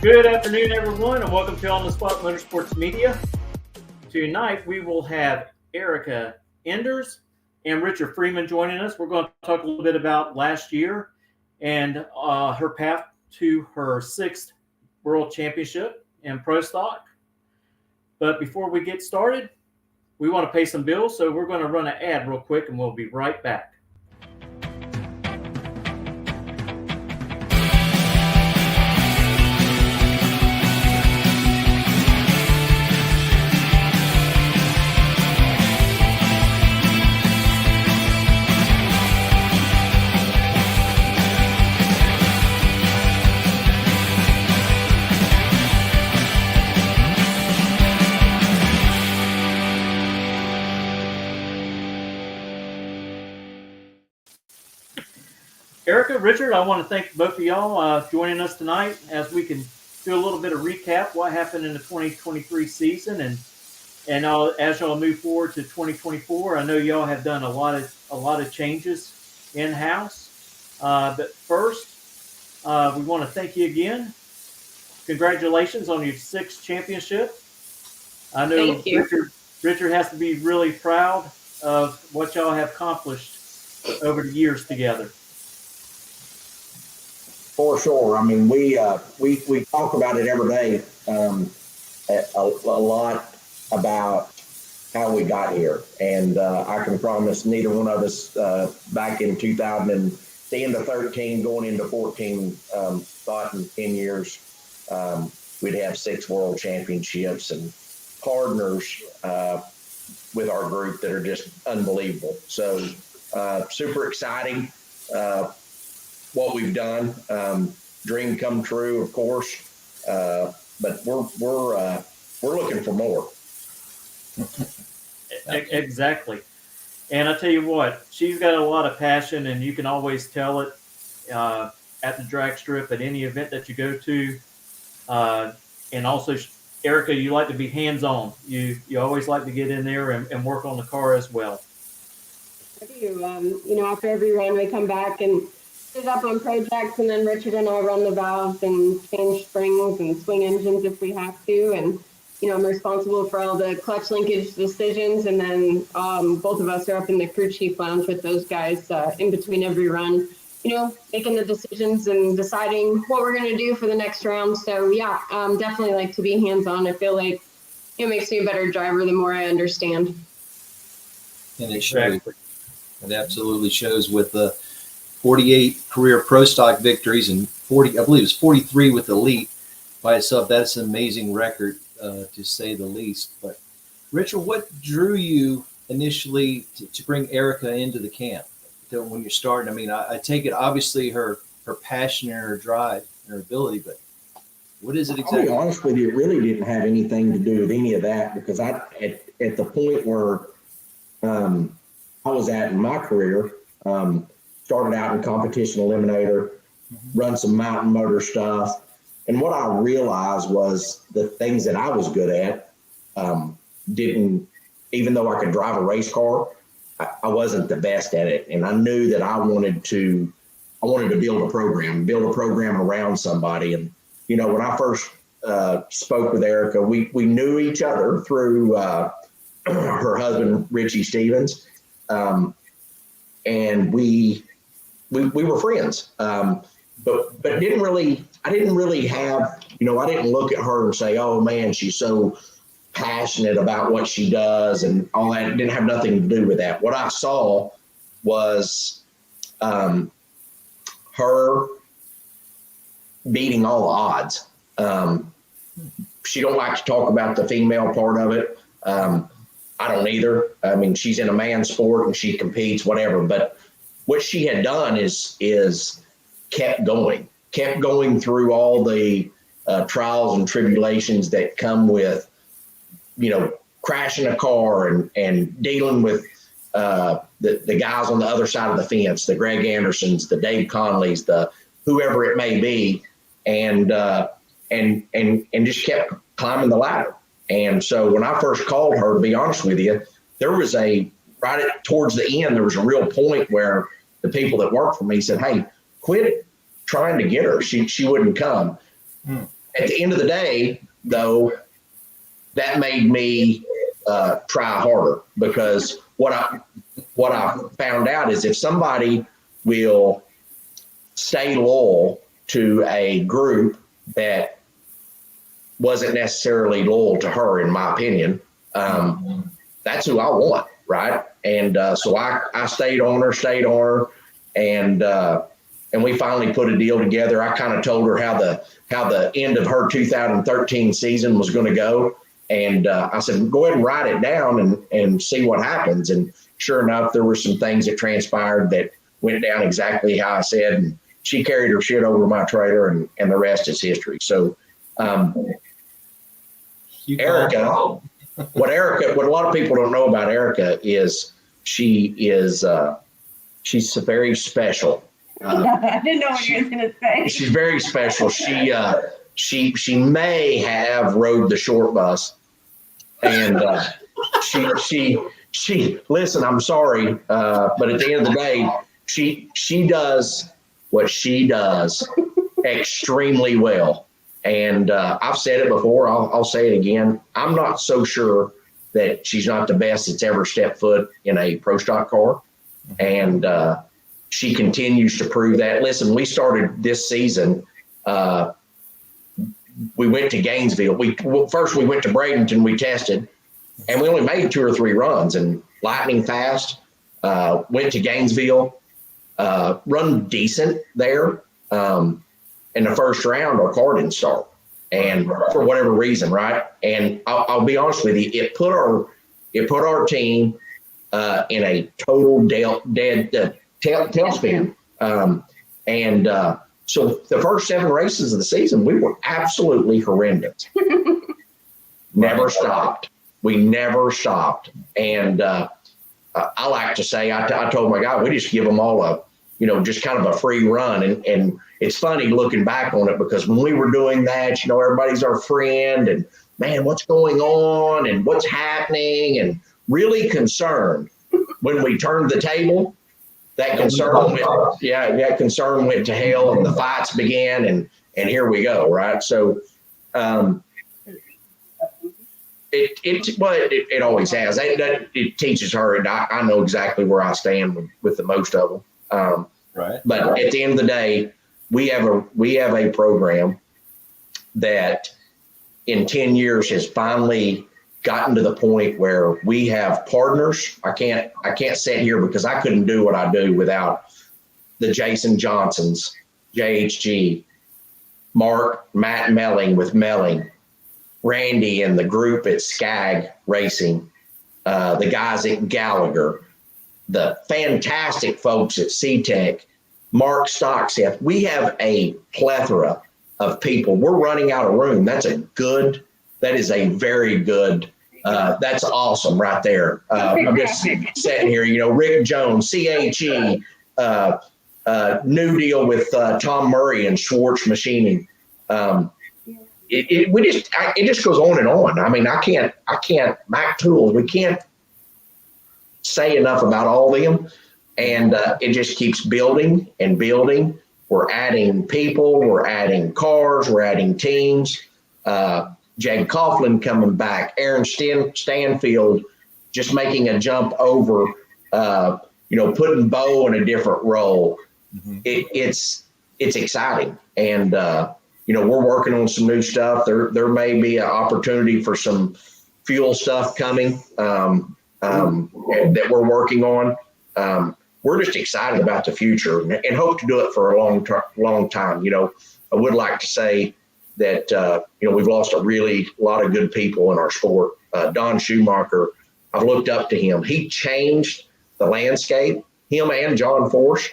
Good afternoon, everyone, and welcome to On the Spot Motorsports Media. Tonight, we will have Erica Enders and Richard Freeman joining us. We're going to talk a little bit about last year and her path to her 6th World Championship in Pro Stock. But before we get started, we want to pay some bills, so we're going to run an ad real quick, and we'll be right back. Erica, Richard, I want to thank both of y'all joining us tonight as we can do a little bit of recap what happened in the 2023 season and as y'all move forward to 2024. I know y'all have done a lot of changes in-house. But first, we want to thank you again. Congratulations on your 6th championship. I know Richard has to be really proud of what y'all have accomplished over the years together. For sure. I mean, we talk about it every day, a lot about how we got here. And I can promise neither one of us back in 2000 and the end of 13 going into 14 thought in 10 years we'd have 6 world championships and partners with our group that are just unbelievable. So super exciting. What we've done, dream come true, of course, but we're looking for more. Exactly, and I tell you what, she's got a lot of passion, and you can always tell it at the drag strip, at any event that you go to, and also, Erica, you like to be hands-on. You always like to get in there and work on the car as well. I do. After every run, we come back and sit up on projects, and then Richard and I run the valves and change springs and swing engines if we have to. And, I'm responsible for all the clutch linkage decisions. And then both of us are up in the crew chief lounge with those guys in between every run, making the decisions and deciding what we're going to do for the next round. So, yeah, definitely like to be hands-on. I feel like it makes me a better driver the more I understand. And it shows. It absolutely shows with the 48 career Pro Stock victories and 40, I believe it's 43 with Elite by itself. That's an amazing record, to say the least. But Richard, what drew you initially to bring Erica into the camp when you're starting? I mean, I take it obviously her passion and her drive and her ability, but what is it exactly? I'll be honest with you, it really didn't have anything to do with any of that, because at the point where I was at in my career, started out in competition eliminator, run some mountain motor stuff. And what I realized was the things that I was good at even though I could drive a race car, I wasn't the best at it. And I knew that I wanted to build a program around somebody. And, when I first spoke with Erica, we knew each other through her husband, Richie Stevens. And we were friends, but I didn't really have, I didn't look at her and say, oh man, she's so passionate about what she does and all that. It didn't have nothing to do with that. What I saw was her beating all the odds. She don't like to talk about the female part of it. I don't either. I mean, she's in a man's sport and she competes, whatever. But what she had done is kept going through all the trials and tribulations that come with, crashing a car and dealing with the guys on the other side of the fence, the Greg Andersons, the Dave Conleys, the whoever it may be, and just kept climbing the ladder. And so when I first called her, to be honest with you, there was towards the end, there was a real point where the people that worked for me said, hey, quit trying to get her. She wouldn't come. At the end of the day, though, that made me try harder, because what I found out is if somebody will stay loyal to a group that wasn't necessarily loyal to her, in my opinion, that's who I want, right? And so I stayed on her, and we finally put a deal together. I kind of told her how the end of her 2013 season was going to go. And I said, go ahead and write it down and see what happens. And sure enough, there were some things that transpired that went down exactly how I said. And she carried her shit over my trailer, and the rest is history. So Erica, what a lot of people don't know about Erica is she's very special. I didn't know what you were going to say. She's very special. She may have rode the short bus, and she listen, I'm sorry, but at the end of the day, she does what she does extremely well. And I've said it before, I'll say it again. I'm not so sure that she's not the best that's ever stepped foot in a Pro Stock car. And she continues to prove that. Listen, we started this season. We went to Gainesville. First we went to Bradenton, we tested, and we only made 2 or 3 runs, and lightning fast. Went to Gainesville, run decent there. In the first round, our car didn't start, and for whatever reason, right? And I'll be honest with you, it put our team in a total dead tailspin. So the first 7 races of the season, we were absolutely horrendous. Never stopped. We never stopped. And I like to say, I told my guy, we just give them all just kind of a free run. And it's funny looking back on it, because when we were doing that, everybody's our friend, and man, what's going on and what's happening, and really concerned. When we turned the table, that concern went to hell, and the fights began, and here we go, right? So it always has. It teaches her, and I know exactly where I stand with the most of them. Right. But at the end of the day, we have a program that in 10 years has finally gotten to the point where we have partners. I can't sit here, because I couldn't do what I do without the Jason Johnsons, JHG, Matt Melling with Melling, Randy and the group at Skag Racing, the guys at Gallagher, the fantastic folks at C-Tech, Mark Stockseth. We have a plethora of people. We're running out of room. That is a very good, that's awesome right there. I'm just sitting here, Rick Jones, CHE, new deal with Tom Murray and Schwartz Machining. It just goes on and on. I mean, I can't, Mac Tools, we can't say enough about all of them. And it just keeps building and building. We're adding people, we're adding cars, we're adding teams. Jake Coughlin coming back, Aaron Stanfield just making a jump over, putting Bo in a different role. Mm-hmm. It's exciting. And, we're working on some new stuff. There may be an opportunity for some fuel stuff coming that we're working on. We're just excited about the future and hope to do it for a long time. I would like to say that, we've lost a lot of good people in our sport. Don Schumacher, I've looked up to him. He changed the landscape, him and John Force.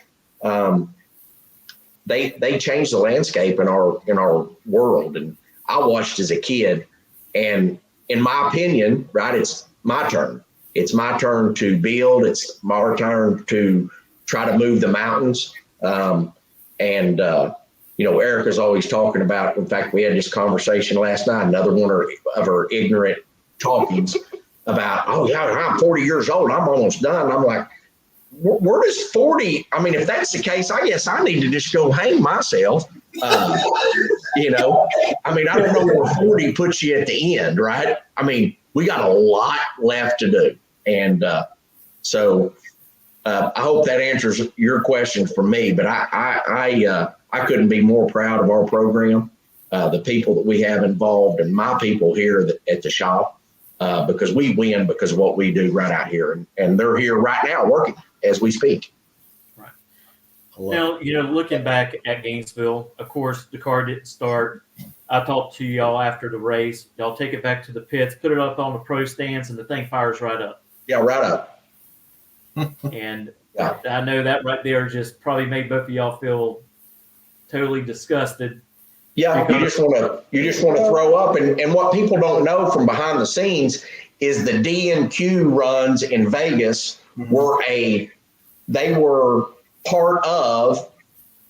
They changed the landscape in our world. And I watched as a kid, and in my opinion, right, it's my turn. It's my turn to build. It's my turn to try to move the mountains. Erica's always talking about, in fact, we had this conversation last night, another one of her ignorant talkings about, oh yeah, I'm 40 years old. I'm almost done. I'm like, where does 40? I mean, if that's the case, I guess I need to just go hang myself. You know, I mean, I don't know where 40 puts you at the end, right? I mean, we got a lot left to do. And so I hope that answers your question for me, but I couldn't be more proud of our program, the people that we have involved, and my people here at the shop, because we win because of what we do right out here. And they're here right now working as we speak. Right. Now, looking back at Gainesville, of course, the car didn't start. I talked to y'all after the race. Y'all take it back to the pits, put it up on the pro stands, and the thing fires right up. Yeah, right up. And Yeah. I know that right there just probably made both of y'all feel totally disgusted. Yeah, you just want to throw up. And what people don't know from behind the scenes is the DNQ runs in Vegas they were part of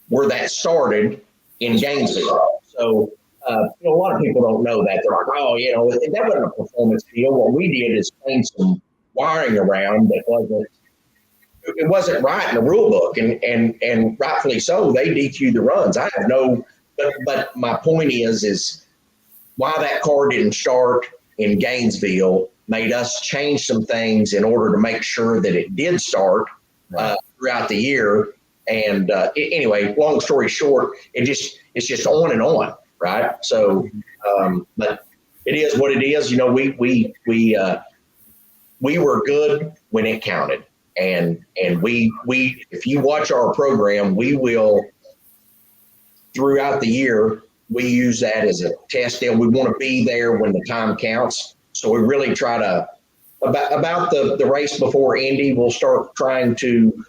where that started in Gainesville. So a lot of people don't know that. They're like, oh, that wasn't a performance deal. What we did is change some wiring around that wasn't right in the rule book, and rightfully so. They DQ'd the runs. I have but my point is why that car didn't start in Gainesville made us change some things in order to make sure that it did start throughout the year. And anyway, long story short, it's just on and on, right? So, but it is what it is. We were good when it counted. And we if you watch our program, we will throughout the year, we use that as a test deal. We want to be there when the time counts. So we really try to about the race before Indy, we'll start trying to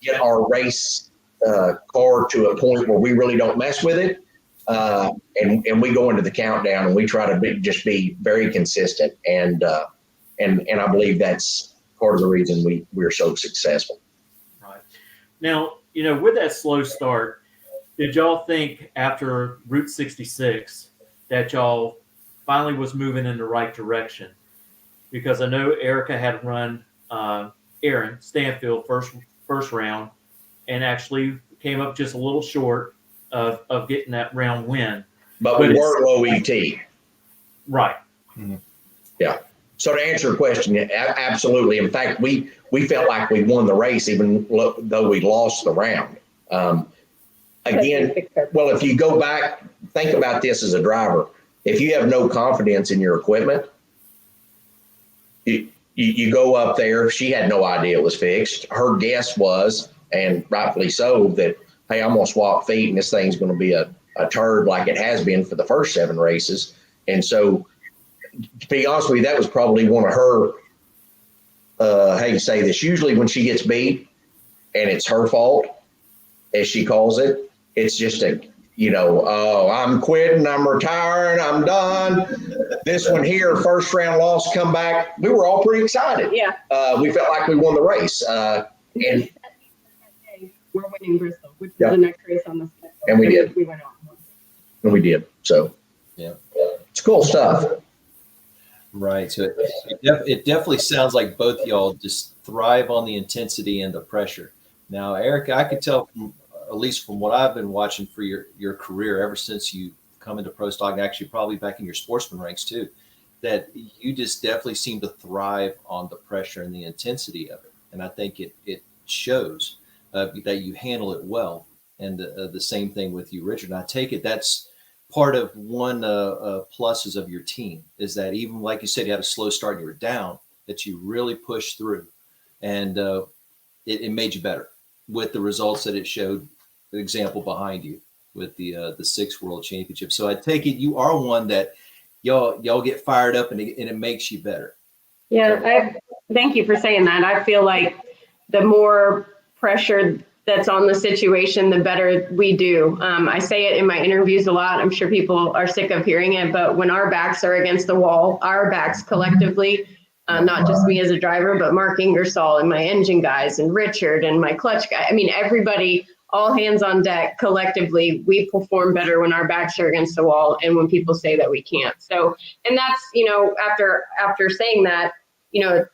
get our race car to a point where we really don't mess with it. And we go into the countdown and we try to just be very consistent. And I believe that's part of the reason we're so successful. Right. Now, with that slow start, did y'all think after Route 66 that y'all finally was moving in the right direction? Because I know Erica had run Aaron Stanfield first round and actually came up just a little short of getting that round win. But we weren't low ET. Right. Mm-hmm. Yeah. So to answer your question, absolutely. In fact, we felt like we won the race, even though we lost the round. Again, well, if you go back, think about this as a driver. If you have no confidence in your equipment, you go up there. She had no idea it was fixed. Her guess was, and rightfully so, that, hey, I'm going to swap feet and this thing's going to be a turd like it has been for the first 7 races. And so, to be honest with you, that was probably one of her, how you say this, usually when she gets beat and it's her fault, as she calls it, it's just oh, I'm quitting, I'm retiring, I'm done. This one here, first round loss, come back. We were all pretty excited. Yeah. We felt like we won the race. And we're winning Bristol, which is the next race on the schedule. And we did. We went on. And we did. So, yeah, it's cool stuff. Right. So it definitely sounds like both of y'all just thrive on the intensity and the pressure. Now, Erica, I could tell at least from what I've been watching for your career ever since you come into Pro Stock, and actually probably back in your sportsman ranks too, that you just definitely seem to thrive on the pressure and the intensity of it. And I think it shows that you handle it well. And the same thing with you, Richard. And I take it that's part of one pluses of your team is that even like you said, you had a slow start and you were down, that you really pushed through, and it made you better with the results that it showed. The example behind you with the 6 World Championship. So I take it you are one that y'all get fired up and it makes you better. Yeah, thank you for saying that. I feel like the more pressure that's on the situation, the better we do. I say it in my interviews a lot. I'm sure people are sick of hearing it, but when our backs are against the wall, our backs collectively, not just me as a driver, but Mark Ingersoll and my engine guys and Richard and my clutch guy. I mean, everybody, all hands on deck collectively, we perform better when our backs are against the wall and when people say that we can't. So, and that's, after saying that,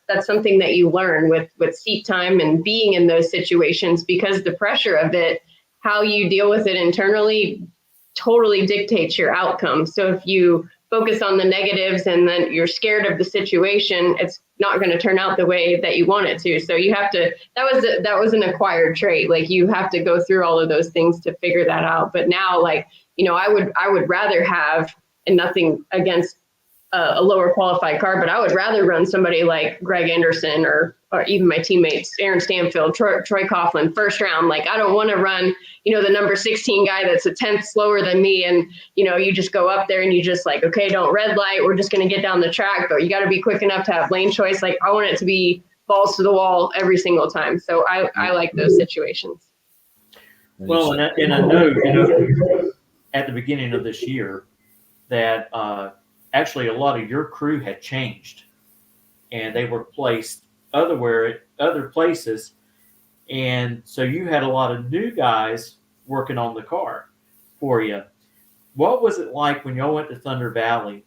that's something that you learn with seat time and being in those situations, because the pressure of it, how you deal with it internally totally dictates your outcome. So if you focus on the negatives and then you're scared of the situation, it's not going to turn out the way that you want it to. So you have to, that was an acquired trait. Like you have to go through all of those things to figure that out. But now, like, you know, I would rather have, and nothing against a lower qualified car, but I would rather run somebody like Greg Anderson or even my teammates, Aaron Stanfield, Troy Coughlin, first round. Like, I don't want to run, you know, the number 16 guy that's a tenth slower than me. And, you know, you just go up there and you just like, okay, don't red light. We're just going to get down the track, but you got to be quick enough to have lane choice. Like, I want it to be balls to the wall every single time. So I like those situations. Well, and I know, you know, at the beginning of this year that actually a lot of your crew had changed and they were placed other places. And so you had a lot of new guys working on the car for you. What was it like when y'all went to Thunder Valley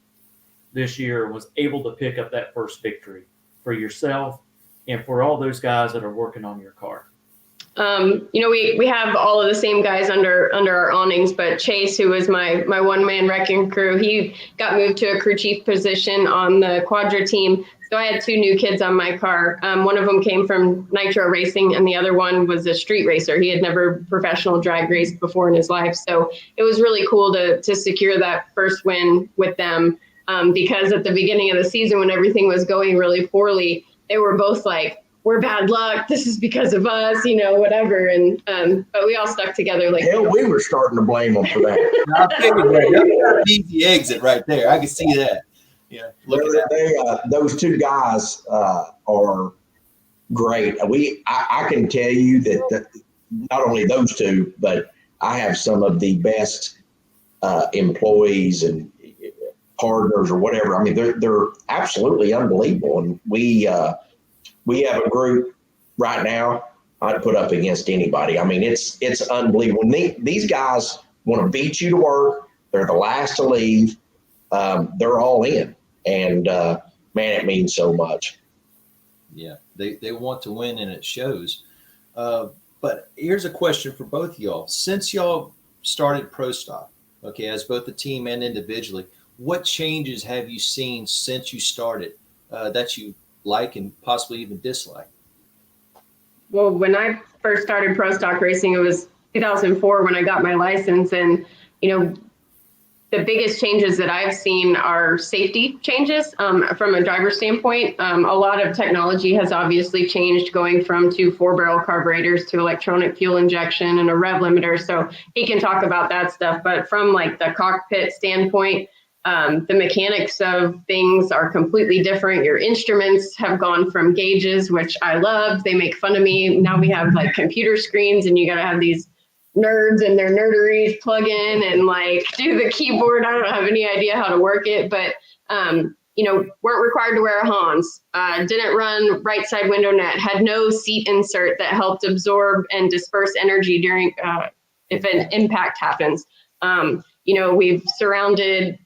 this year and was able to pick up that first victory for yourself and for all those guys that are working on your car? You know, we have all of the same guys under our awnings, but Chase, who was my one-man wrecking crew, he got moved to a crew chief position on the Quadra team. So I had two new kids on my car. One of them came from Nitro Racing, and the other one was a street racer. He had never professional drag raced before in his life. So it was really cool to secure that first win with them, because at the beginning of the season, when everything was going really poorly, they were both like, we're bad luck. This is because of us, you know, whatever. And but we all stuck together. Like, hell, we were starting to blame them for that. I figured that. That's an easy exit right there. I can see that. Yeah, look at that. Those two guys are great. I can tell you that not only those two, but I have some of the best employees and partners or whatever. I mean, they're absolutely unbelievable, and we have a group right now I'd put up against anybody. I mean, it's unbelievable. When these guys want to beat you to work, they're the last to leave. They're all in, and man, it means so much. Yeah, they want to win, and it shows. But here's a question for both of y'all. Since y'all started Pro Stock, okay, as both the team and individually, what changes have you seen since you started that you like and possibly even dislike? Well, when I first started Pro Stock racing, it was 2004 when I got my license. And, you know, the biggest changes that I've seen are safety changes from a driver standpoint. A lot of technology has obviously changed, going from 2 4-barrel carburetors to electronic fuel injection and a rev limiter. So he can talk about that stuff. But from like the cockpit standpoint, the mechanics of things are completely different. Your instruments have gone from gauges, which I loved. They make fun of me. Now we have like computer screens, and you got to have these nerds and their nerderies plug in and like do the keyboard. I don't have any idea how to work it, but you know, weren't required to wear a Hans, didn't run right side window net, had no seat insert that helped absorb and disperse energy during if an impact happens. You know, we've surrounded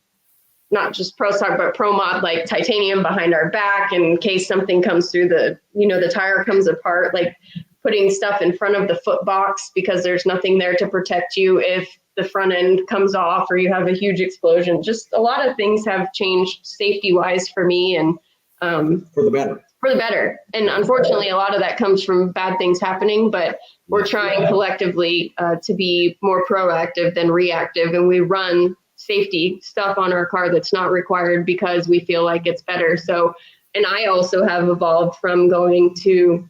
not just Pro Stock, but Pro Mod, like titanium behind our back in case something comes through the, you know, the tire comes apart, like putting stuff in front of the foot box because there's nothing there to protect you if the front end comes off or you have a huge explosion. Just a lot of things have changed safety wise for me, and For the better. For the better. And unfortunately, a lot of that comes from bad things happening, but we're trying collectively to be more proactive than reactive. And we run safety stuff on our car that's not required because we feel like it's better. So, and I also have evolved from going to,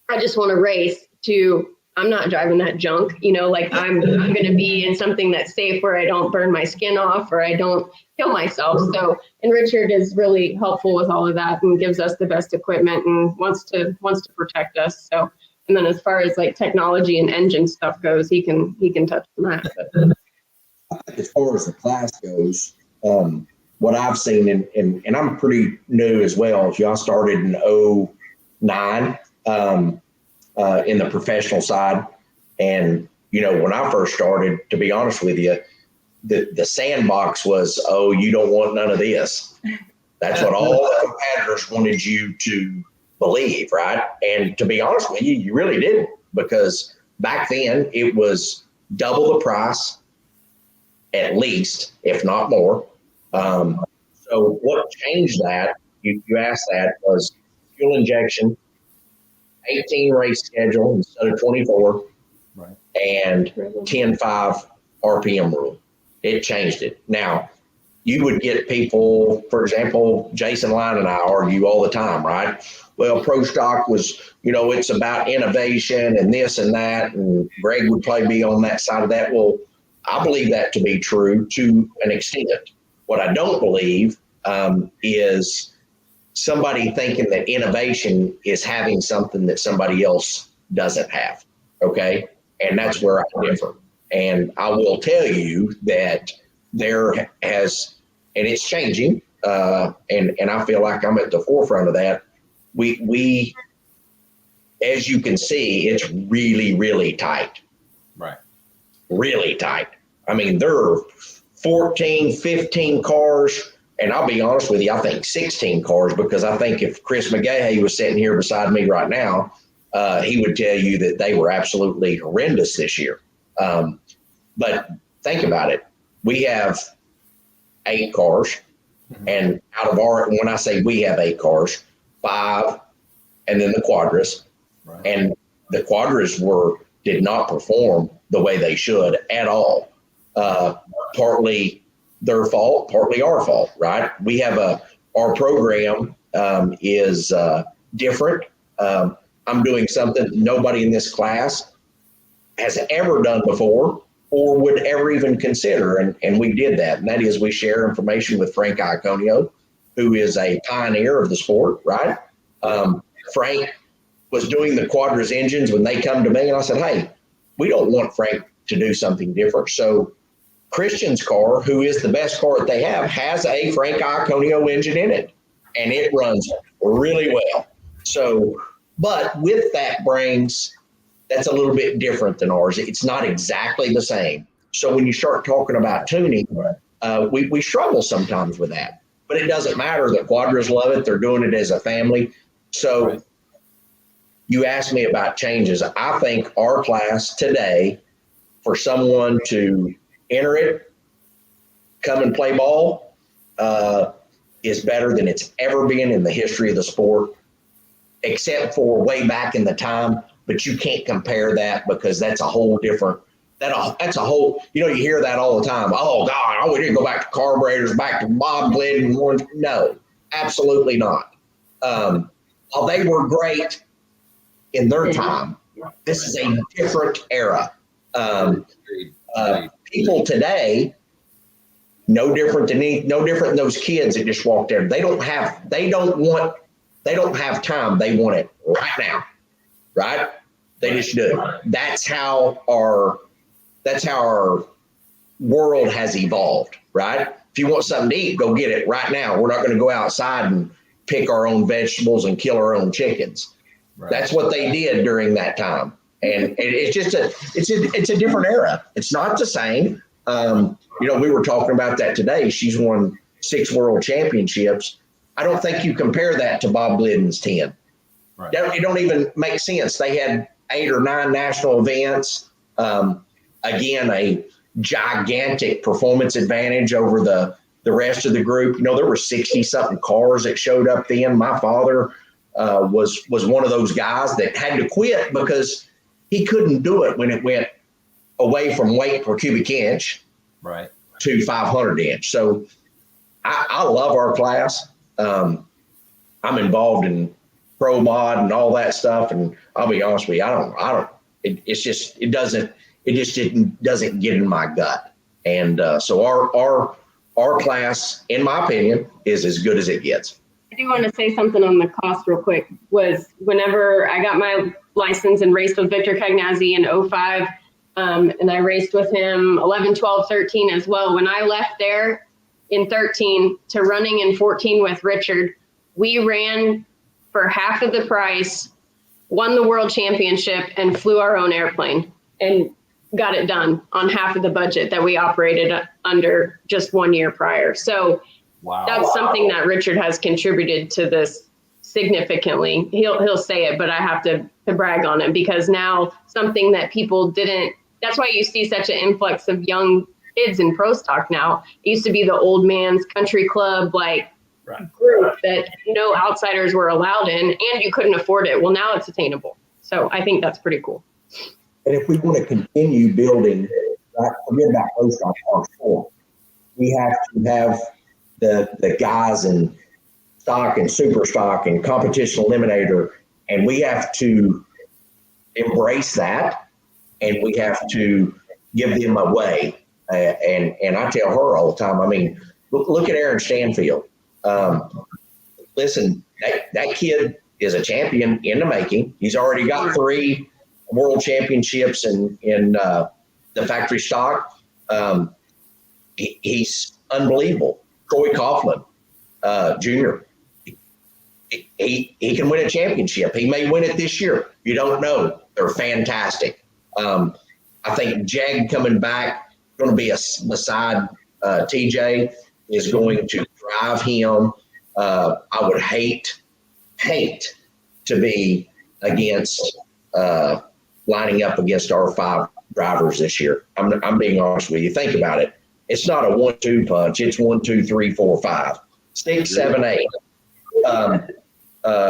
I just want to race, to I'm not driving that junk, you know, like I'm going to be in something that's safe where I don't burn my skin off or I don't kill myself. So, and Richard is really helpful with all of that and gives us the best equipment and wants to protect us. So, and then as far as like technology and engine stuff goes, he can touch on that. But. As far as the class goes, what I've seen, and I'm pretty new as well. Y'all started in 2009 in the professional side. And, you know, when I first started, to be honest with you, the sandbox was, oh, you don't want none of this. That's what all the competitors wanted you to believe, right? And to be honest with you, you really didn't, because back then it was double the price. at least, if not more. So what changed that, you asked that, was fuel injection, 18 race schedule instead of 24, Right. and 10.5 RPM rule. It changed it. Now, you would get people, for example, Jason Line and I argue all the time, right? Well, Pro Stock was, it's about innovation and this and that, and Greg would probably be on that side of that. Well, I believe that to be true to an extent. What I don't believe is somebody thinking that innovation is having something that somebody else doesn't have, okay? And that's where I differ. And I will tell you that there has, and it's changing, and I feel like I'm at the forefront of that. We, as you can see, it's really, really tight. Right. Really tight. I mean, there are 14, 15 cars, and I'll be honest with you, I think 16 cars, because I think if Chris McGahey was sitting here beside me right now, he would tell you that they were absolutely horrendous this year. But think about it. We have 8 cars, and out of when I say we have 8 cars, 5, and then the Quadras, Right. and the Quadras did not perform the way they should at all. Partly their fault, partly our fault, right? We have our program is different. I'm doing something nobody in this class has ever done before or would ever even consider. And we did that. And that is, we share information with Frank Iaconio, who is a pioneer of the sport, right? Frank was doing the Quadras engines when they come to me, and I said, hey, we don't want Frank to do something different. So Christian's car, who is the best car that they have, has a Frank Iaconio engine in it, and it runs really well. So, but with that brings, that's a little bit different than ours. It's not exactly the same. So when you start talking about tuning, we struggle sometimes with that. But it doesn't matter. The Quadras love it. They're doing it as a family. So Right. You asked me about changes. I think our class today, for someone to enter it, come and play ball, is better than it's ever been in the history of the sport, except for way back in the time. But you can't compare that, because that's a whole different, that's a whole, you hear that all the time. Oh God, we didn't go back to carburetors, back to Bob Glidden. No, absolutely not. While they were great in their time, this is a different era. People today, no different than those kids that just walked there. They don't have time. They want it right now, right? They just do. That's how our world has evolved, right? If you want something to eat, go get it right now. We're not going to go outside and pick our own vegetables and kill our own chickens. Right. That's what they did during that time. And it's just it's a different era. It's not the same. We were talking about that today. She's won 6 world championships. I don't think you compare that to Bob Glidden's 10. Right. It don't even make sense. They had 8 or 9 national events. Again, a gigantic performance advantage over the rest of the group. There were 60 something cars that showed up then. My father was one of those guys that had to quit because he couldn't do it when it went away from weight per cubic inch, right, to 500 inch. So I love our class. I'm involved in pro mod and all that stuff, and I'll be honest with you, it doesn't get in my gut. And so our class, in my opinion, is as good as it gets. I do want to say something on the cost real quick. Was whenever I got my license and raced with Victor Cagnazzi in 05, and I raced with him 11, 12, 13 as well. When I left there in 13 to running in 14 with Richard, we ran for half of the price, won the world championship, and flew our own airplane and got it done on half of the budget that we operated under just 1 year prior. So that's something that Richard has contributed to this significantly. He'll say it, but I have to brag on it, because now something that people didn't, that's why you see such an influx of young kids in pro stock now. It used to be the old man's country club, like Right. group that no outsiders were allowed in, and you couldn't afford it. Well, now it's attainable. So I think that's pretty cool. And if we want to continue building, forget about post stock our sport, we have to have the guys in stock and super stock and competition eliminator, and we have to embrace that, and we have to give them a way. And I tell her all the time, I mean, look at Aaron Stanfield. Listen, that kid is a champion in the making. He's already got 3 world championships in the factory stock. He's unbelievable. Troy Coughlin, Jr. He can win a championship. He may win it this year. You don't know. They're fantastic. I think Jag coming back, going to be beside TJ, is going to drive him. I would hate to be against lining up against our 5 drivers this year. I'm being honest with you. Think about it. It's not a 1-2 punch. It's 1, 2, 3, 4, 5, 6, 7, 8.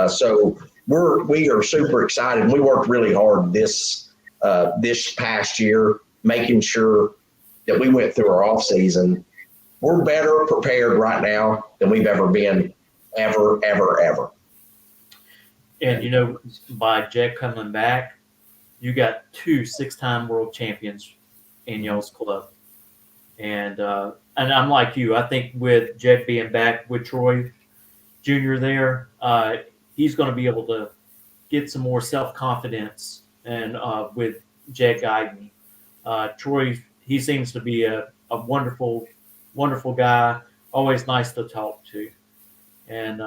So we are super excited. We worked really hard this past year, making sure that we went through our off season. We're better prepared right now than we've ever been, ever. And, by Jack coming back, you got 2 6-time world champions in y'all's club. And I'm like you. I think with Jack being back with Troy Jr. there, he's going to be able to get some more self-confidence. And with Jack guiding, Troy, he seems to be a wonderful, wonderful guy. Always nice to talk to. And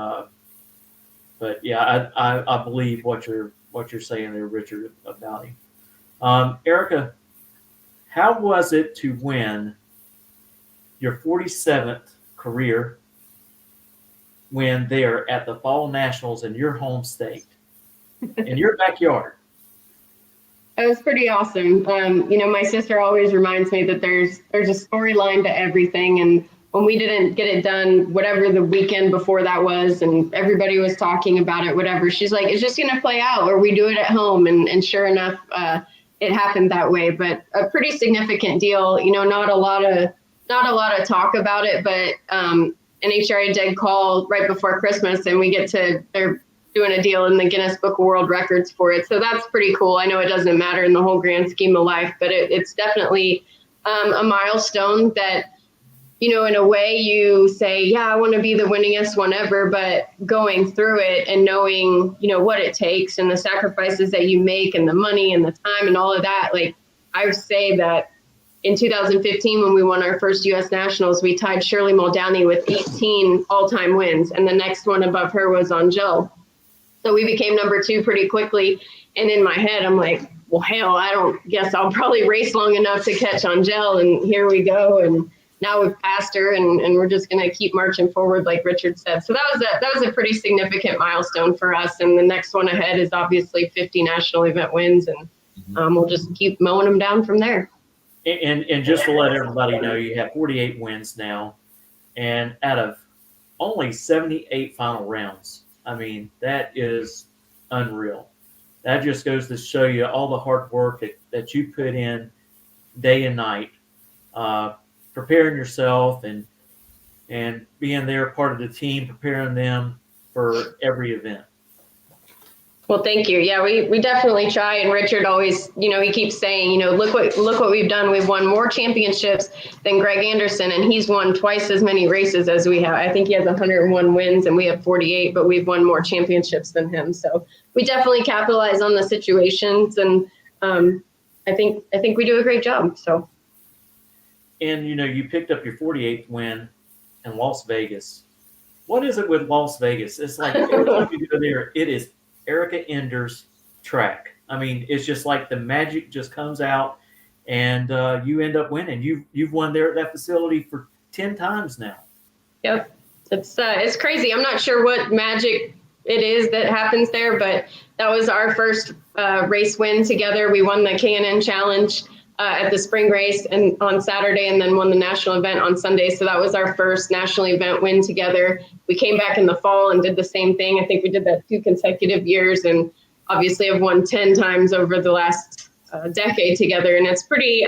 but yeah, I believe what you're saying there, Richard, about him. Erica, how was it to win your 47th career win there at the Fall Nationals in your home state, in your backyard? It was pretty awesome. My sister always reminds me that there's a storyline to everything. And when we didn't get it done, whatever the weekend before that was, and everybody was talking about it, whatever, she's like, it's just going to play out, or we do it at home. And sure enough, it happened that way. But a pretty significant deal. Not a lot of talk about it, but NHRA did call right before Christmas, and they're doing a deal in the Guinness Book of World Records for it. So that's pretty cool. I know it doesn't matter in the whole grand scheme of life, but it's definitely a milestone that, in a way you say, yeah, I want to be the winningest one ever, but going through it and knowing, what it takes and the sacrifices that you make and the money and the time and all of that. Like, I would say that in 2015, when we won our first U.S. Nationals, we tied Shirley Muldowney with 18 all-time wins, and the next one above her was Angel. So we became number 2 pretty quickly. And in my head, I'm like, well, hell, I don't guess I'll probably race long enough to catch Angel. And here we go. And now we've passed her, and we're just going to keep marching forward, like Richard said. So that was a pretty significant milestone for us. And the next one ahead is obviously 50 national event wins. And we'll just keep mowing them down from there. And just to let everybody know, you have 48 wins now, and out of only 78 final rounds. I mean, that is unreal. That just goes to show you all the hard work that you put in day and night, preparing yourself and being there, part of the team, preparing them for every event. Well, thank you. Yeah, we definitely try. And Richard always, he keeps saying, look what we've done. We've won more championships than Greg Anderson, and he's won twice as many races as we have. I think he has 101 wins and we have 48, but we've won more championships than him. So we definitely capitalize on the situations, and I think we do a great job. So. And you picked up your 48th win in Las Vegas. What is it with Las Vegas? It's like every time you go there, it is Erica Ender's track. I mean, it's just like the magic just comes out, and you end up winning. You've won there at that facility for 10 times now. Yep, it's crazy. I'm not sure what magic it is that happens there, but that was our first race win together. We won the K&N Challenge at the spring race and on Saturday, and then won the national event on Sunday. So that was our first national event win together. We came back in the fall and did the same thing. I think we did that 2 consecutive years, and obviously have won 10 times over the last decade together. And it's pretty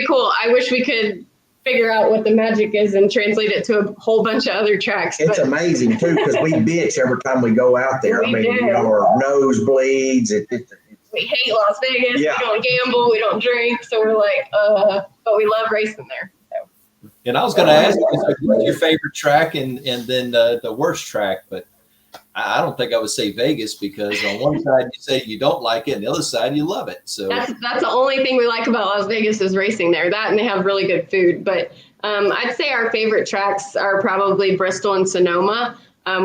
cool. I wish we could figure out what the magic is and translate it to a whole bunch of other tracks. It's amazing too, because we bitch every time we go out there. I mean, you know, our nose bleeds. We hate Las Vegas. Yeah. We don't gamble. We don't drink. So we're like, but we love racing there. So. And I was going to ask you, what's your favorite track and then the worst track? But I don't think I would say Vegas, because on one side you say you don't like it, and the other side you love it. So that's the only thing we like about Las Vegas is racing there. That, and they have really good food. But I'd say our favorite tracks are probably Bristol and Sonoma.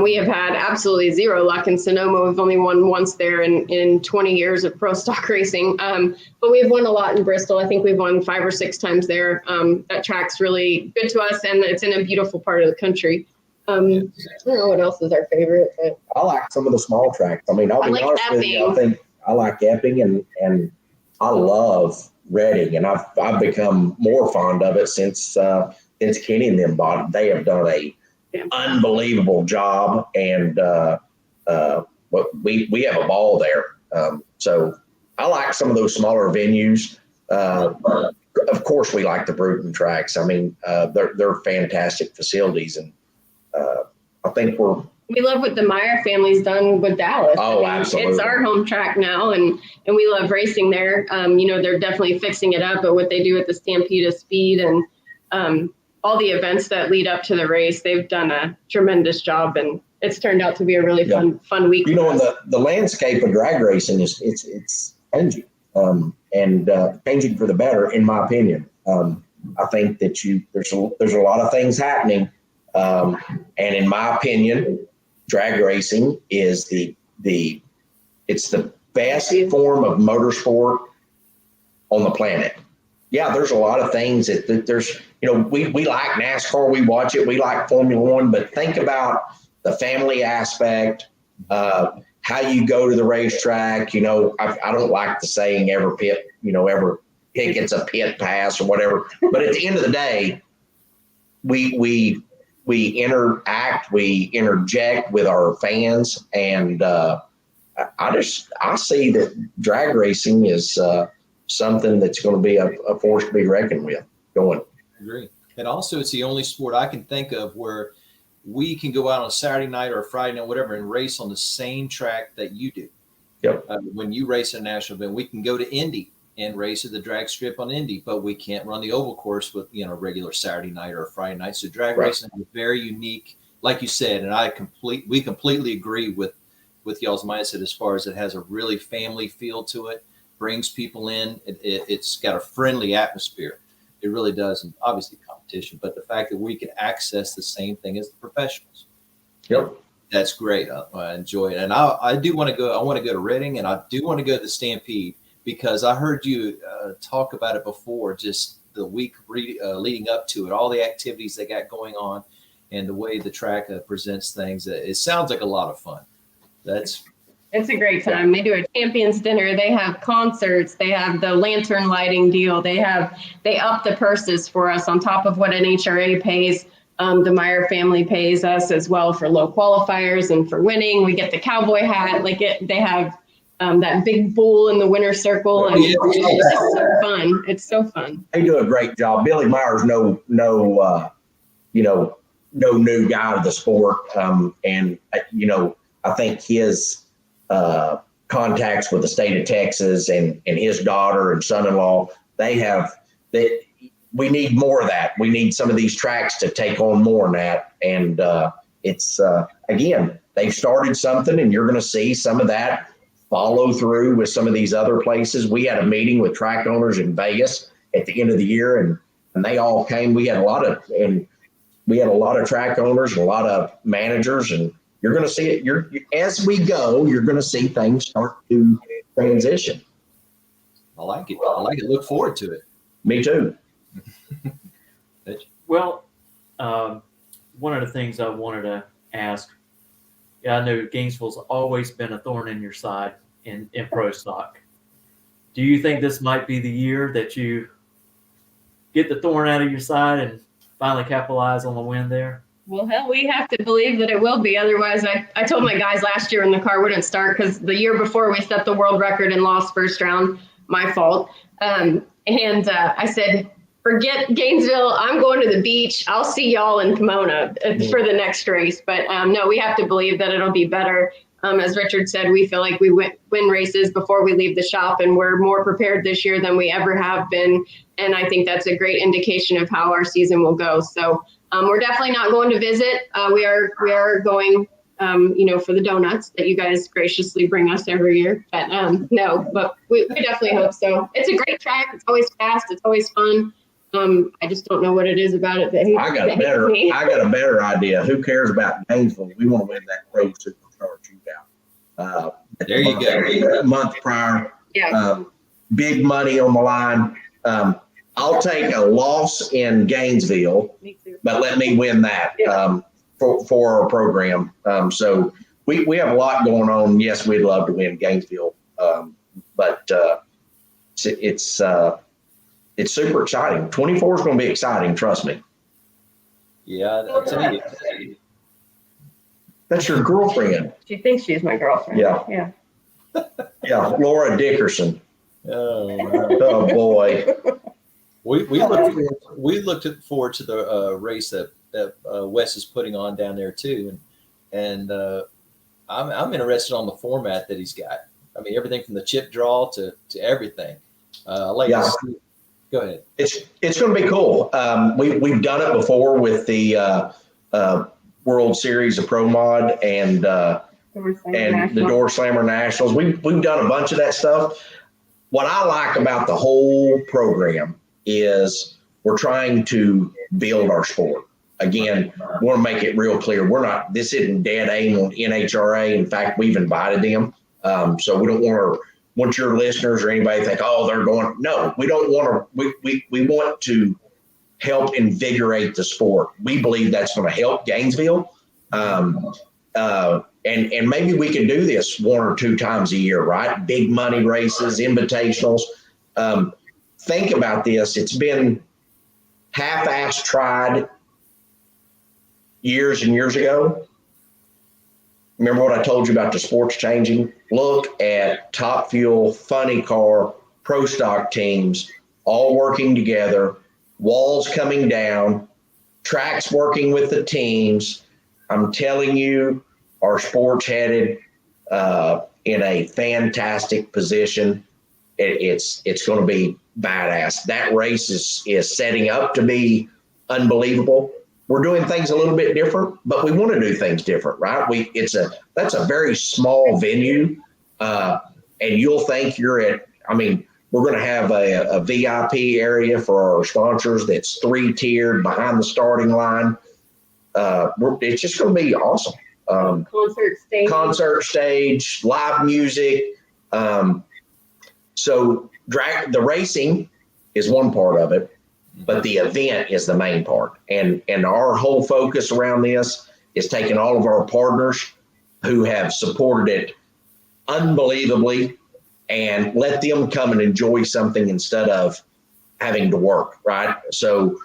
We have had absolutely zero luck in Sonoma. We've only won once there in 20 years of pro stock racing. But we've won a lot in Bristol. I think we've won 5 or 6 times there. That track's really good to us, and it's in a beautiful part of the country. I don't know what else is our favorite. But I like some of the small tracks. I mean, I'll be honest with you. I think I like Epping, and I love Reading, and I've become more fond of it since Kenny and them bought it. They have done a unbelievable job, and we have a ball there. So I like some of those smaller venues. Of course, we like the Bruton tracks. I mean, they're fantastic facilities, and I think we love what the Meyer family's done with Dallas. Oh, absolutely. It's our home track now, and we love racing there. You know, they're definitely fixing it up, but what they do with the Stampede of Speed and all the events that lead up to the race, they've done a tremendous job, and it's turned out to be a really fun week. You know, the landscape of drag racing it's changing, and changing for the better, in my opinion. I think that there's a lot of things happening, and in my opinion, drag racing is it's the best form of motorsport on the planet. Yeah, there's a lot of things that there's, you know, we like NASCAR, we watch it, we like Formula One, but think about the family aspect, how you go to the racetrack. You know, I don't like the saying every pit gets a pit pass or whatever, but at the end of the day, we interact, we interject with our fans, and I see that drag racing is something that's going to be a force to be reckoned with going. I agree. And also, it's the only sport I can think of where we can go out on a Saturday night or a Friday night, whatever, and race on the same track that you do. Yep. When you race a national event, we can go to Indy and race at the drag strip on Indy, but we can't run the oval course with, you know, a regular Saturday night or a Friday night. So drag racing is very unique, like you said, and we completely agree with y'all's mindset as far as it has a really family feel to it, brings people in. It's got a friendly atmosphere. It really does, and obviously competition, but the fact that we can access the same thing as the professionals. Yep. That's great. I enjoy it. And I do want to go. I want to go to Reading, and I do want to go to the Stampede, because I heard you talk about it before, just the week leading up to it, all the activities they got going on, and the way the track presents things. It sounds like a lot of fun. It's a great time. They do a champions dinner. They have concerts. They have the lantern lighting deal. They up the purses for us on top of what NHRA pays. The Meyer family pays us as well for low qualifiers and for winning. We get the cowboy hat. They have that big bull in the winner's circle, and it's just so fun. It's so fun. They do a great job. Billy Meyer's no new guy to the sport, and I think his contacts with the state of Texas and his daughter and son-in-law, we need more of that. We need some of these tracks to take on more of that. And it's again, they've started something, and you're going to see some of that follow through with some of these other places. We had a meeting with track owners in Vegas at the end of the year, and they all came. We had a lot of track owners and a lot of managers, and you're going to see it. As we go, you're going to see things start to transition. I like it. Look forward to it. Me too. Well, one of the things I wanted to ask, I know Gainesville's always been a thorn in your side in pro stock. Do you think this might be the year that you get the thorn out of your side and finally capitalize on the win there? Well, hell, we have to believe that it will be. Otherwise, I told my guys last year when the car wouldn't start, because the year before we set the world record and lost first round, my fault. I said, forget Gainesville. I'm going to the beach. I'll see y'all in Pomona for the next race. But no, we have to believe that it'll be better. As Richard said, we feel like we win races before we leave the shop, and we're more prepared this year than we ever have been. And I think that's a great indication of how our season will go. So we're definitely not going to visit. We are going, for the donuts that you guys graciously bring us every year. But no, but we definitely hope so. It's a great track. It's always fast. It's always fun. I just don't know what it is about it that I got a better idea. Who cares about Gainesville? We want to win that Pro Superstar Shootout. There you go. A month prior. Yeah. Big money on the line. I'll take a loss in Gainesville, but let me win that for our program. So we have a lot going on. Yes, we'd love to win Gainesville, but it's super exciting. 24 is going to be exciting. Trust me. Yeah, I'll tell you. That's your girlfriend. She thinks she's my girlfriend. Yeah. Yeah, Laura Dickerson. Oh boy. We looked forward to the race that Wes is putting on down there too, and I'm interested on the format that he's got. I mean, everything from the chip draw to everything. Go ahead. It's going to be cool. We've done it before with the World Series of Pro Mod and the Door Slammer Nationals. We've done a bunch of that stuff. What I like about the whole program is we're trying to build our sport. Again, we want to make it real clear. This isn't dead aim on NHRA. In fact, we've invited them. So we don't want your listeners or anybody to think, oh, they're going. No, we don't want to. We want to help invigorate the sport. We believe that's going to help Gainesville. And maybe we can do this 1 or 2 times a year, right? Big money races, invitationals. Think about this. It's been half-assed tried years and years ago. Remember what I told you about the sports changing? Look at Top Fuel, Funny Car, Pro Stock teams all working together, walls coming down, tracks working with the teams. I'm telling you, our sport's headed in a fantastic position. It's going to be badass. That race is setting up to be unbelievable. We're doing things a little bit different, but we want to do things different, right? That's a very small venue, and you'll think you're at. I mean, we're going to have a VIP area for our sponsors that's 3-tiered behind the starting line. It's just going to be awesome. Concert stage, live music. So the racing is one part of it, but the event is the main part. And our whole focus around this is taking all of our partners who have supported it unbelievably and let them come and enjoy something instead of having to work, right? So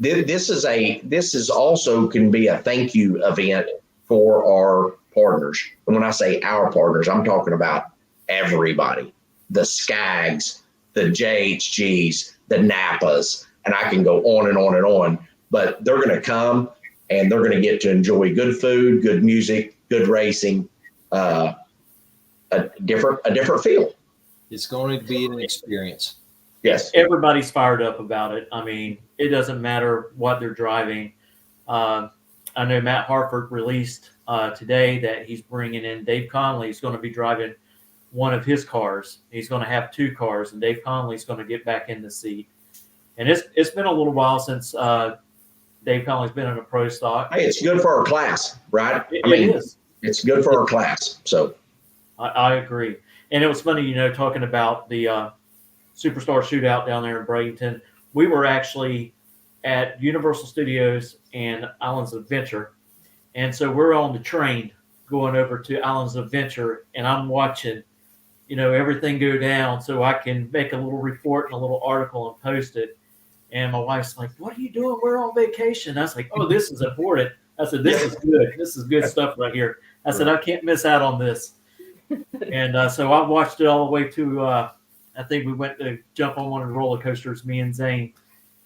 this is also can be a thank you event for our partners. And when I say our partners, I'm talking about everybody, the Skags, the JHGs, the Napas, and I can go on and on and on, but they're going to come and they're going to get to enjoy good food, good music, good racing, a different feel. It's going to be an experience. Yes. Everybody's fired up about it. I mean, it doesn't matter what they're driving. I know Matt Harford released today that he's bringing in Dave Conley. He's going to be driving one of his cars. He's going to have 2 cars, and Dave Conley's going to get back in the seat. And it's been a little while since Dave Conley's been in a pro stock. Hey, it's good for our class, right? It is. It's good for our class. So I agree. And it was funny, talking about the Superstar Shootout down there in Bradenton. We were actually at Universal Studios and Islands of Adventure. And so we're on the train going over to Islands of Adventure, and I'm watching, everything go down so I can make a little report and a little article and post it. And my wife's like, "What are you doing? We're on vacation." I was like, "Oh, this is important." I said, "This is good. This is good stuff right here." I said, "I can't miss out on this." And so I watched it all the way to, I think we went to jump on one of the roller coasters, me and Zane.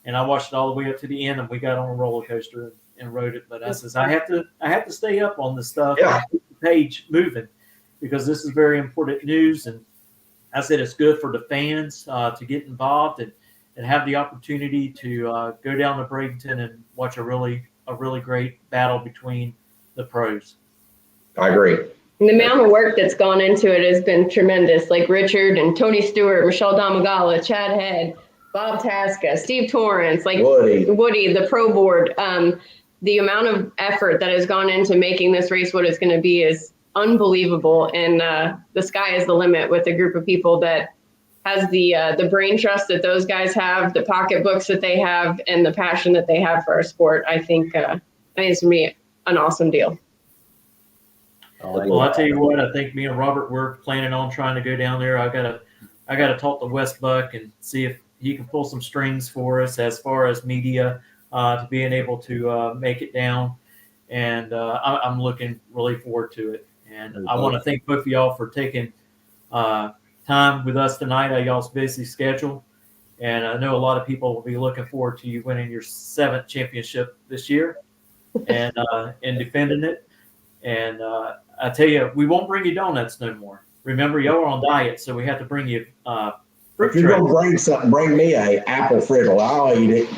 And I watched it all the way up to the end, and we got on a roller coaster and rode it. But I says, I have to stay up on this stuff and keep the page moving, because this is very important news. And I said, it's good for the fans to get involved and have the opportunity to go down to Bradenton and watch a really great battle between the pros. I agree. And the amount of work that's gone into it has been tremendous. Like Richard and Tony Stewart, Michelle Domagala, Chad Head, Bob Tasca, Steve Torrance, like Woody, the pro board. The amount of effort that has gone into making this race what it's going to be is unbelievable. And the sky is the limit with a group of people that has the brain trust that those guys have, the pocketbooks that they have, and the passion that they have for our sport. I think it's going to be an awesome deal. Well, I tell you what, I think me and Robert were planning on trying to go down there. I gotta talk to Wes Buck and see if he can pull some strings for us as far as media to being able to make it down. And I'm looking really forward to it. And I want to thank both of y'all for taking time with us tonight on y'all's busy schedule. And I know a lot of people will be looking forward to you winning your 7th championship this year and defending it. And I tell you, we won't bring you donuts no more. Remember, y'all are on diet, so we have to bring you fruit. If you're going to bring something, bring me a apple fritter. I'll eat it.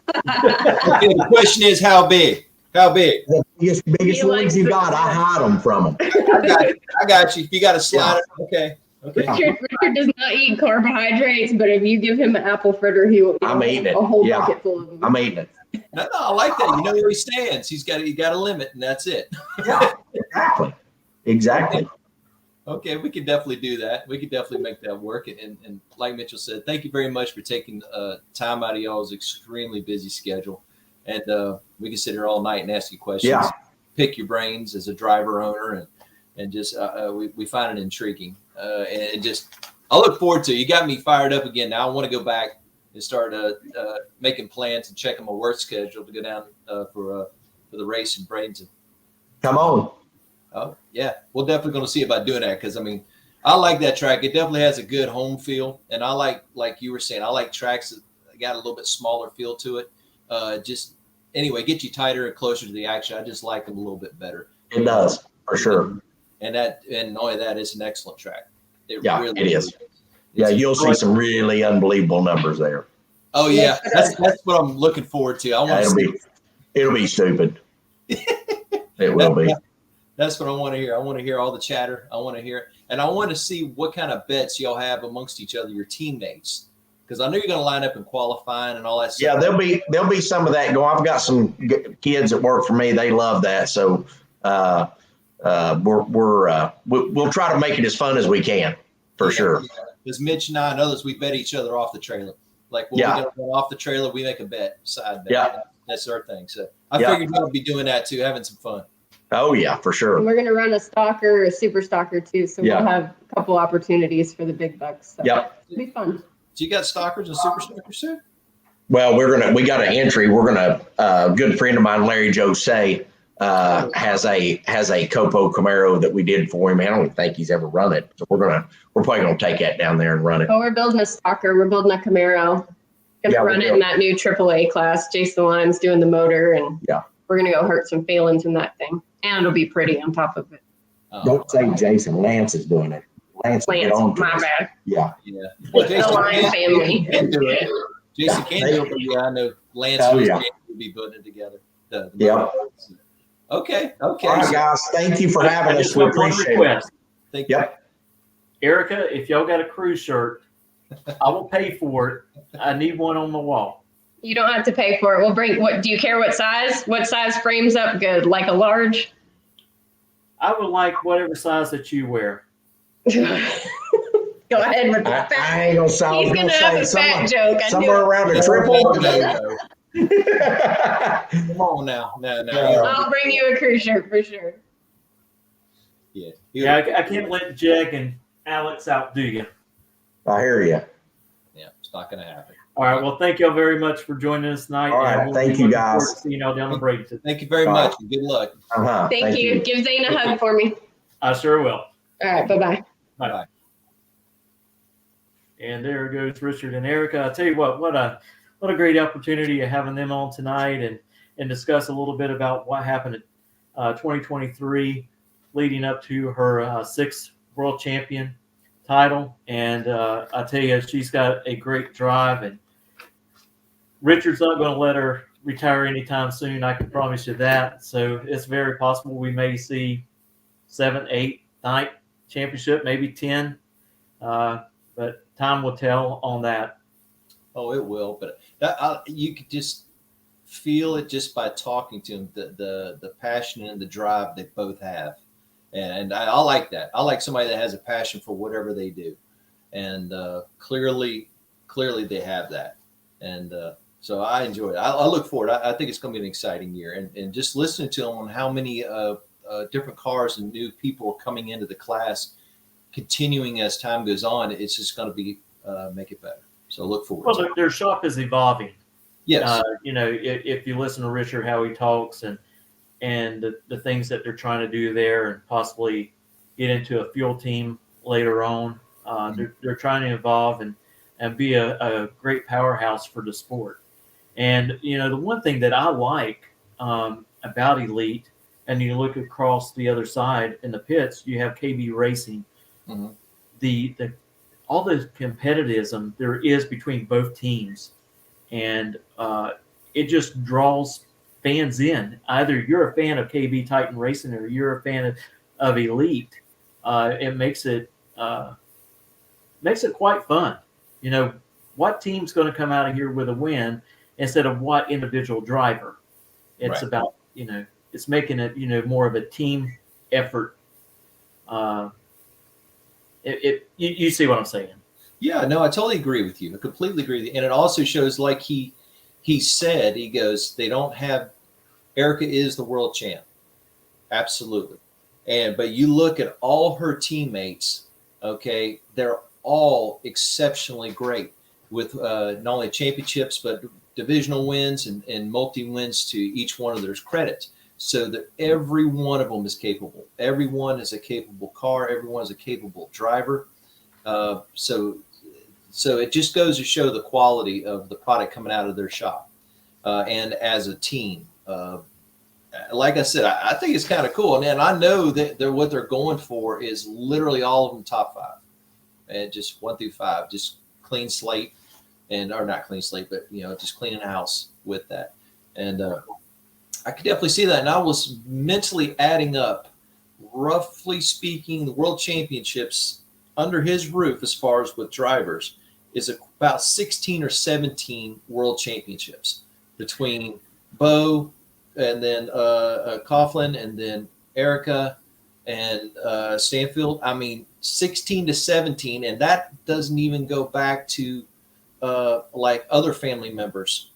Okay, the question is, how big? How big? The biggest ones you got, I hide them from them. I got you. You got to slide it. Okay. Richard does not eat carbohydrates, but if you give him an apple fritter, he will eat a whole bucket full of them. I'm eating it. No, I like that. You know where he stands. He's got a limit, and that's it. Yeah, exactly. Okay, we could definitely do that. We could definitely make that work. And like Mitchell said, thank you very much for taking time out of y'all's extremely busy schedule. And we can sit here all night and ask you questions, pick your brains as a driver owner, and just we find it intriguing. And just I look forward to it. You got me fired up again. Now I want to go back and start making plans and checking my work schedule to go down for the race in Bradenton. Come on. Oh, yeah. We're definitely going to see about doing that because, I mean, I like that track. It definitely has a good home feel. And I like you were saying, I like tracks that got a little bit smaller feel to it. Just, anyway, get you tighter and closer to the action. I just like them a little bit better. It does, for sure. And not only that, it's an excellent track. It is. Yeah, you'll see some really unbelievable numbers there. Oh, yeah. That's what I'm looking forward to. I want it'll be stupid. It will be. That's what I want to hear. I want to hear all the chatter. I want to hear it. And I want to see what kind of bets y'all have amongst each other, your teammates. Because I know you're going to line up in qualifying and all that stuff. Yeah, there'll be some of that. I've got some kids that work for me. They love that. So we'll try to make it as fun as we can, for sure. Because Mitch and I and others, we bet each other off the trailer. Like, we get off the trailer, we make a bet, side bet. Yeah. That's our thing. So I figured y'all would be doing that too, having some fun. Oh, yeah, for sure. And we're going to run a stalker, a super stalker too. So we'll have a couple opportunities for the big bucks. So it'll be fun. So you got stalkers and super stalkers too? Well, we got an entry. We're going to, a good friend of mine, Larry Jose, has a Copo Camaro that we did for him. I don't think he's ever run it. So we're probably going to take that down there and run it. Oh, we're building a stalker. We're building a Camaro. Going to run it in that new AAA class. Jason Lyons doing the motor, and we're going to go hurt some failings in that thing. And it'll be pretty on top of it. Don't say Jason. Lance is doing it. Lance my bad. Yeah. Well, the Lyons family. Jason can do it. Yeah, I know Lance will be putting it together. Okay. All right, guys. Thank you for having us. We appreciate it. Thank you. Erica, if y'all got a crew shirt, I will pay for it. I need one on the wall. You don't have to pay for it. We'll bring. What do you care? What size? What size frames up good? Like a large? I would like whatever size that you wear. Go ahead with the fat. I ain't gonna say. He's gonna have a fat joke. Somewhere around a triple. Come on now. No. I'll bring you a crew shirt for sure. Yeah, I can't let Jag and Alex outdo you. I hear you. Yeah, it's not going to happen. All right. Well, thank y'all very much for joining us tonight. All right. And we'll Thank be you, looking forward guys. to seeing y'all down the Bradenton. Thank you very All much. right. And good luck. Thank you. Give Zane a hug for me. I sure will. All right. Bye-bye. Bye. And there goes Richard and Erica. I tell you what a great opportunity of having them on tonight and discuss a little bit about what happened in 2023 leading up to her sixth world champion title. And I tell you, she's got a great drive, and Richard's not going to let her retire anytime soon. I can promise you that. So it's very possible we may see 7, 8, 9 championship, maybe 10. But time will tell on that. Oh, it will. But you could just feel it just by talking to them, the passion and the drive they both have. And I like that. I like somebody that has a passion for whatever they do. And clearly they have that. And so I enjoy it. I look forward. I think it's going to be an exciting year. And just listening to them on how many different cars and new people are coming into the class, continuing as time goes on, it's just going to be make it better. So look forward. Well, their shop is evolving. Yes. If you listen to Richard, how he talks and the things that they're trying to do there and possibly get into a fuel team later on, they're trying to evolve and be a great powerhouse for the sport. And, the one thing that I like about Elite, and you look across the other side in the pits, you have KB Racing. Mm-hmm. The all the competitivism there is between both teams, and it just draws fans in. Either you're a fan of KB Titan Racing or you're a fan of Elite. It makes it quite fun. What team's going to come out of here with a win instead of what individual driver? It's right. about it's making it more of a team effort. You see what I'm saying? Yeah, no, I totally agree with you. I completely agree with you. And it also shows, like he said, he goes, they don't have, Erica is the world champ. Absolutely. But you look at all her teammates, okay, they're all exceptionally great with not only championships, but divisional wins and multi-wins to each one of their credits. So that every one of them is capable. Everyone is a capable car. Everyone is a capable driver. So it just goes to show the quality of the product coming out of their shop. And as a team, like I said, I think it's kind of cool. And I know that what they're going for is literally all of them top 5, and just 1 through 5, just clean slate, or not clean slate, but just cleaning the house with that. And I could definitely see that. And I was mentally adding up, roughly speaking, the world championships under his roof, as far as with drivers, is about 16 or 17 world championships between Bo and then Coughlin and then Erica and Stanfield. I mean, 16 to 17, and that doesn't even go back to like other family members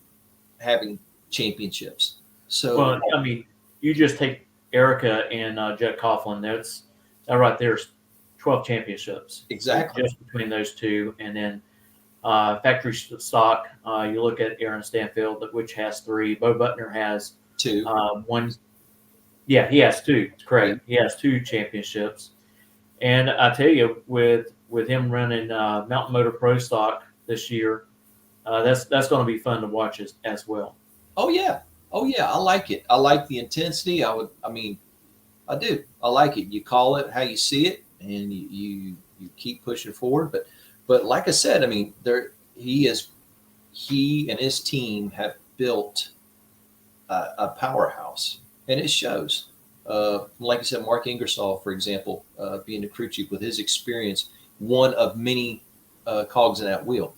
having championships. So, well, I mean, you just take Erica and Jet Coughlin. That right there's 12 championships. Exactly. Just between those two, and then factory stock. You look at Aaron Stanfield, which has 3. Bo Butner has 2. 1. Yeah, he has 2. It's correct. Yeah. He has 2 championships. And I tell you, with him running Mountain Motor Pro Stock this year, that's going to be fun to watch as well. Oh yeah, I like it. I like the intensity. I do. I like it. You call it how you see it, and you keep pushing forward. But like I said, I mean, he and his team have built a powerhouse, and it shows. Like I said, Mark Ingersoll, for example, being the crew chief with his experience, one of many cogs in that wheel,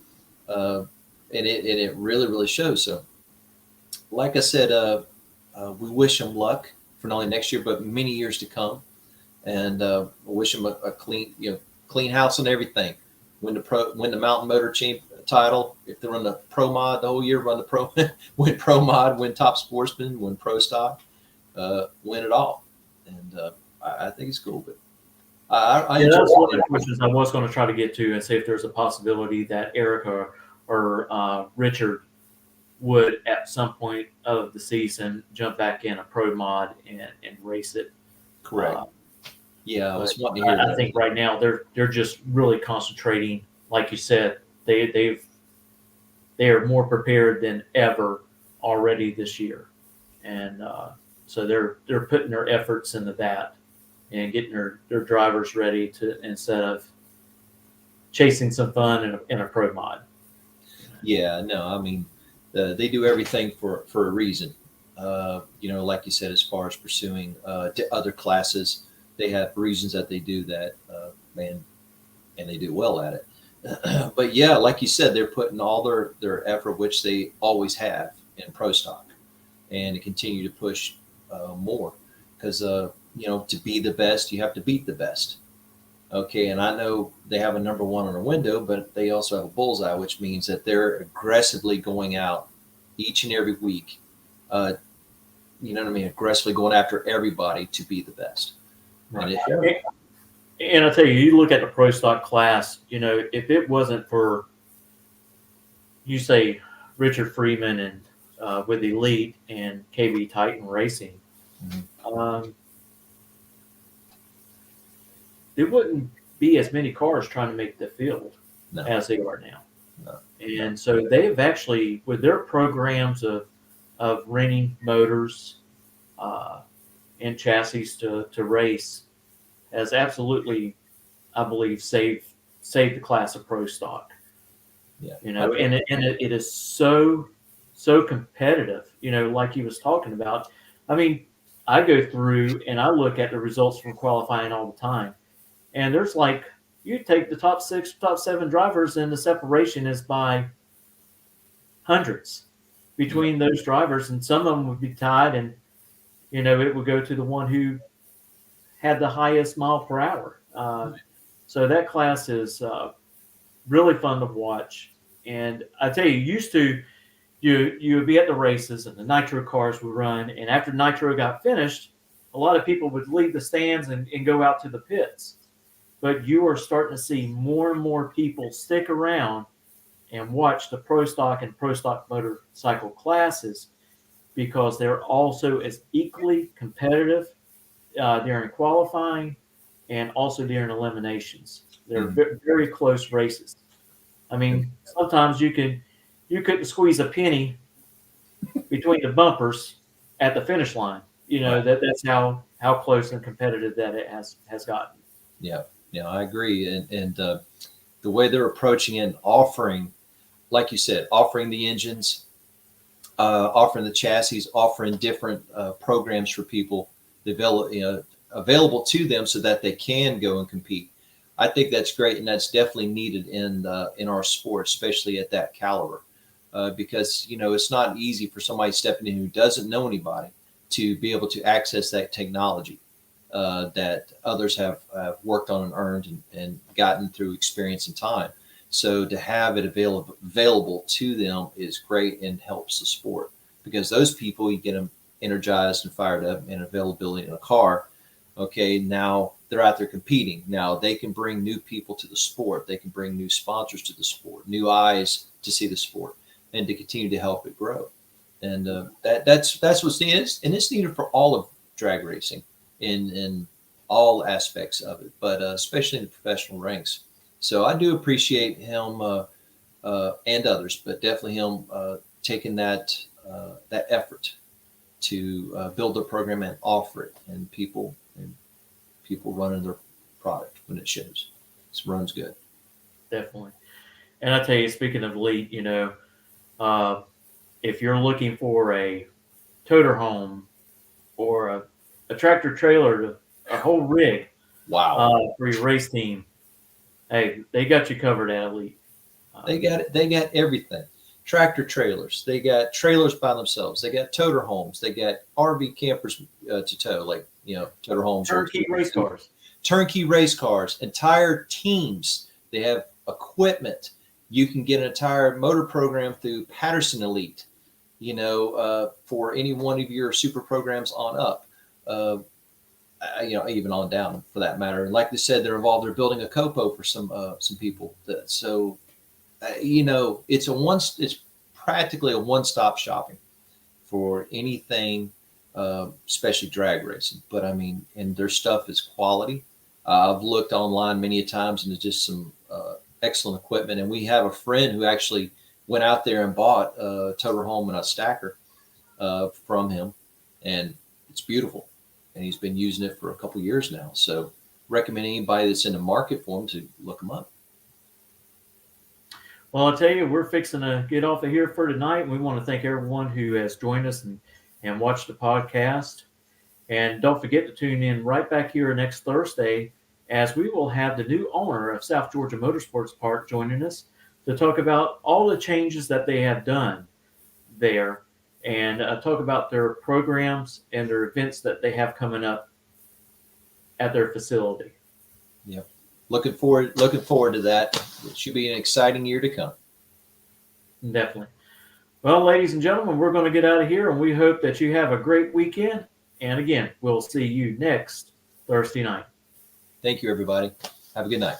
and it really, really shows. So, like I said, we wish him luck for not only next year but many years to come, and wish him a clean house and everything. Win the Mountain Motor Champ title. If they run the Pro Mod the whole year, win Pro Mod, win Top Sportsman, win Pro Stock, win it all. And I think it's cool. But I Yeah, enjoy that's one of it. the questions I was going to try to get to and see if there's a possibility that Erica or Richard would at some point of the season jump back in a pro mod and race it. Correct. Yeah, I But was wanting to hear I that. think right now they're just really concentrating, like you said, they are more prepared than ever already this year, and so they're putting their efforts into that and getting their drivers ready to instead of chasing some fun in a pro mod. Yeah, no, I mean, they do everything for a reason. Like you said, as far as pursuing other classes, they have reasons that they do that, man, and they do well at it. But yeah, like you said, they're putting all their effort, which they always have in pro stock, and to continue to push more because to be the best, you have to beat the best. Okay, and I know they have a number one on a window, but they also have a bullseye, which means that they're aggressively going out each and every week. You know what I mean? Aggressively going after everybody to be the best. And it shows. And I tell you, you look at the pro stock class. If it wasn't for you say Richard Freeman and with Elite and KB Titan Racing, Mhm. there wouldn't be as many cars trying to make the field No. as they are now. No. And so they've actually, with their programs of renting motors and chassis to race, has absolutely, I believe, saved the class of pro stock. Yeah. And it is so competitive. Like he was talking about. I mean, I go through and I look at the results from qualifying all the time. And there's like, you take the top 6, top 7 drivers, and the separation is by hundreds between those drivers. And some of them would be tied, and, it would go to the one who had the highest mile per hour. So that class is really fun to watch. And I tell you, you would be at the races and the nitro cars would run. And after nitro got finished, a lot of people would leave the stands and go out to the pits. But you are starting to see more and more people stick around and watch the pro stock and pro stock motorcycle classes because they're also as equally competitive during qualifying and also during eliminations. They're very close races. I mean, sometimes you couldn't squeeze a penny between the bumpers at the finish line. That's how close and competitive that it has gotten. Yeah. Yeah, I agree. And the way they're approaching it and offering, like you said, offering the engines, offering the chassis, offering different programs for people available to them so that they can go and compete. I think that's great, and that's definitely needed in our sport, especially at that caliber, because it's not easy for somebody stepping in who doesn't know anybody to be able to access that technology that others have worked on and earned and gotten through experience and time. So to have it available to them is great and helps the sport because those people, you get them energized and fired up and availability in a car. Okay, now they're out there competing. Now they can bring new people to the sport. They can bring new sponsors to the sport, new eyes to see the sport, and to continue to help it grow. And that's what's needed, and it's needed for all of drag racing in all aspects of it, but especially in the professional ranks. So I do appreciate him and others, but definitely him taking that effort to build their program and offer it, and people running their product when it shows. It runs good. Definitely. And I tell you, speaking of Elite, if you're looking for a toter home or a tractor trailer, a whole rig for your race team, hey, they got you covered at Elite. They got it. They got everything. Tractor trailers. They got trailers by themselves. They got toter homes. They got RV campers to tow, like toter homes. Turnkey race cars. Turnkey race cars. Entire teams. They have equipment. You can get an entire motor program through Patterson Elite. For any one of your super programs on up. even on down for that matter. And like they said, they're involved. They're building a copo for some people. It's practically a one-stop shopping for anything, especially drag racing. But I mean, and their stuff is quality. I've looked online many a times, and it's just some excellent equipment. And we have a friend who actually went out there and bought a toter home and a stacker from him, and it's beautiful. And he's been using it for a couple years now. So recommend anybody that's in the market for him to look them up. Well, I'll tell you, we're fixing to get off of here for tonight. We want to thank everyone who has joined us and watched the podcast. And don't forget to tune in right back here next Thursday, as we will have the new owner of South Georgia Motorsports Park joining us to talk about all the changes that they have done there, and talk about their programs and their events that they have coming up at their facility. Yep. Looking forward to that. It should be an exciting year to come. Definitely. Well, ladies and gentlemen, we're going to get out of here, and we hope that you have a great weekend. And again, we'll see you next Thursday night. Thank you, everybody. Have a good night.